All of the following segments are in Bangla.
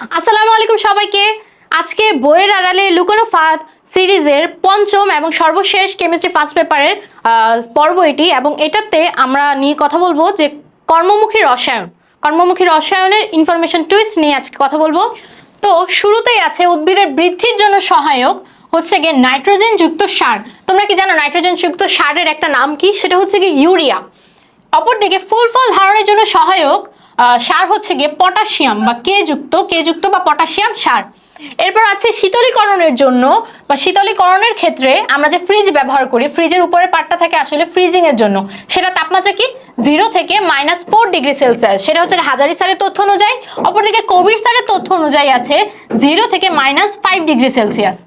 আসসালামু আলাইকুম সবাইকে। আজকে বইয়ের আড়ালে লুকানো ফাঁদ সিরিজের পঞ্চম এবং সর্বশেষ কেমিস্ট্রি ফার্স্ট পেপারের পর্ব এটি, এবং এটাতে আমরা নিয়ে কথা বলবো যে কর্মমুখী রসায়নের ইনফরমেশন টুইস্ট নিয়ে আজকে কথা বলবো। তো শুরুতেই আছে উদ্ভিদের বৃদ্ধির জন্য সহায়ক হচ্ছে গিয়ে নাইট্রোজেন যুক্ত সার। তোমরা কি জানো নাইট্রোজেন যুক্ত সারের একটা নাম কি? সেটা হচ্ছে গিয়ে ইউরিয়া। অপরদিকে ফুল ফল ধারণের জন্য সহায়ক সার হচ্ছে গিয়ে পটাশিয়াম বা কে যুক্ত বা পটাশিয়াম সার। এরপর আছে শীতলীকরণের জন্য বা শীতলীকরণের ক্ষেত্রে আমরা যে ফ্রিজ ব্যবহার করি, ফ্রিজের উপরের পার্টটা থাকে আসলে ফ্রিজিং এর জন্য। সেটা তাপমাত্রা কি 0 থেকে -4 ডিগ্রি সেলসিয়াস। সেটা হচ্ছে হাজারি স্যারের তথ্য অনুযায়ী। অপরদিকে কবির স্যারের তথ্য অনুযায়ী আছে 0 থেকে -5 ডিগ্রি সেলসিয়াস।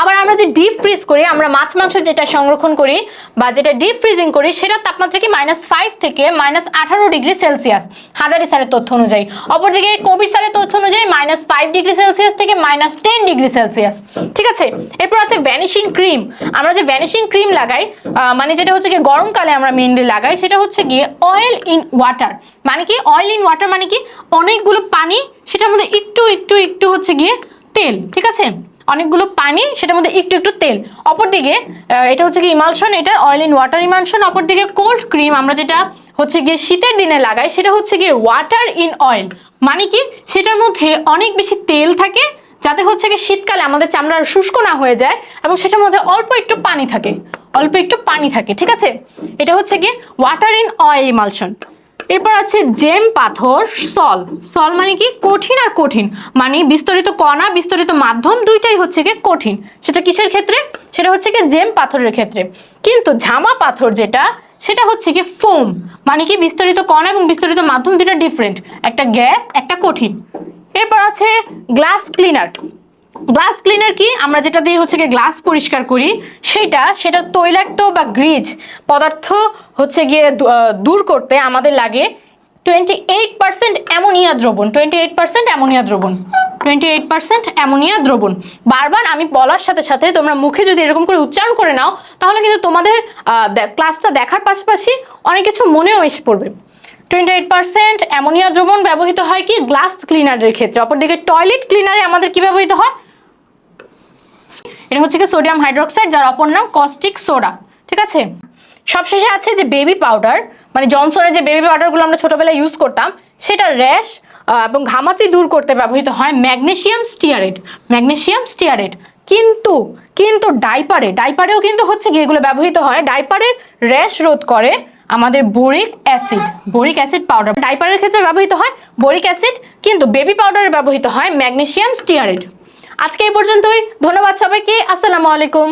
আবার আমরা যে ডিপ ফ্রিজ করি, আমরা মাছ মাংস যেটা সংরক্ষণ করি বা যেটা ডিপ ফ্রিজিং করি, সেটার তাপমাত্রা কি -5 থেকে -18 ডিগ্রি সেলসিয়াস হাজারি স্যারের তথ্য অনুযায়ী। অপরদিকে কবির স্যারের তথ্য অনুযায়ী -5 ডিগ্রি সেলসিয়াস থেকে -10 ডিগ্রি সেলসিয়াস। ঠিক আছে। এরপর আছে ভ্যানিশিং ক্রিম। আমরা যে ভ্যানিশিং ক্রিম লাগাই, মানে যেটা হচ্ছে গিয়ে গরমকালে আমরা মেইনলি লাগাই, সেটা হচ্ছে গিয়ে অয়েল ইন ওয়াটার। মানে কি অয়েল ইন ওয়াটার মানে কি অনেকগুলো পানি, সেটার মধ্যে একটু একটু একটু হচ্ছে গিয়ে তেল। ঠিক আছে, অনেকগুলো পানি, সেটার মধ্যে একটু একটু তেল। অপরদিকে এটা হচ্ছে কি ইমালশন, এটা অয়েল ইন ওয়াটার ইমালশন। অপরদিকে কোল্ড ক্রিম আমরা যেটা হচ্ছে গিয়ে শীতের দিনে লাগাই, সেটা হচ্ছে গিয়ে ওয়াটার ইন অয়েল। মানে কি সেটার মধ্যে অনেক বেশি তেল থাকে, যাতে হচ্ছে কি শীতকালে আমাদের চামড়া শুষ্ক না হয়ে যায়, এবং সেটার মধ্যে অল্প একটু পানি থাকে। ঠিক আছে, এটা হচ্ছে কি ওয়াটার ইন অয়েল ইমালশন। এরপর আছে জেম পাথর সল মানে কি কঠিন আর কঠিন, মানে বিস্তরিত কণা বিস্তরিত মাধ্যম দুইটাই হচ্ছে কি কঠিন। সেটা কিসের ক্ষেত্রে? সেটা হচ্ছে কি জেম পাথরের ক্ষেত্রে। কিন্তু ঝামা পাথর যেটা, সেটা হচ্ছে কি ফোম, মানে কি বিস্তরিত কণা এবং বিস্তরিত মাধ্যম দুটো ডিফারেন্ট, একটা গ্যাস একটা কঠিন। এরপর আছে গ্লাস ক্লিনার কি আমরা যেটা দিয়ে হচ্ছে গিয়ে গ্লাস পরিষ্কার করি, সেটা তৈলাক্ত বা গ্রিজ পদার্থ হচ্ছে গিয়ে দূর করতে আমাদের লাগে 28% অ্যামোনিয়া দ্রবণ। বারবার আমি বলার সাথে সাথে তোমরা মুখে যদি এরকম করে উচ্চারণ করে নাও, তাহলে কিন্তু তোমাদের ক্লাসটা দেখার পাশাপাশি অনেক কিছু মনেও এসে পড়বে। 28% অ্যামোনিয়া দ্রবণ ব্যবহৃত হয় কি গ্লাস ক্লিনারের ক্ষেত্রে। অপরদিকে টয়লেট ক্লিনারে আমাদের কি ব্যবহৃত হয়? এটা হচ্ছে কি সোডিয়াম হাইড্রোক্সাইড, যার অপর নাম কস্টিক সোডা। ঠিক আছে। সবশেষে আছে যে বেবি পাউডার, মানে জনসনের যে বেবি পাউডারগুলো আমরা ছোটবেলায় ইউজ করতাম, সেটা র্যাশ এবং ঘামাচি দূর করতে ব্যবহৃত হয় ম্যাগনেসিয়াম স্টিয়ারেট। কিন্তু ডাইপারেও কিন্তু হচ্ছে কি এগুলো ব্যবহৃত হয়। ডাইপারের র্যাশ রোধ করে আমাদের বোরিক অ্যাসিড পাউডার। ডাইপারের ক্ষেত্রে ব্যবহৃত হয় বোরিক অ্যাসিড, কিন্তু বেবি পাউডারে ব্যবহৃত হয় ম্যাগনেসিয়াম স্টিয়ারেট। আজকে এই পর্যন্তই। ধন্যবাদ সবাইকে। আসসালামু আলাইকুম।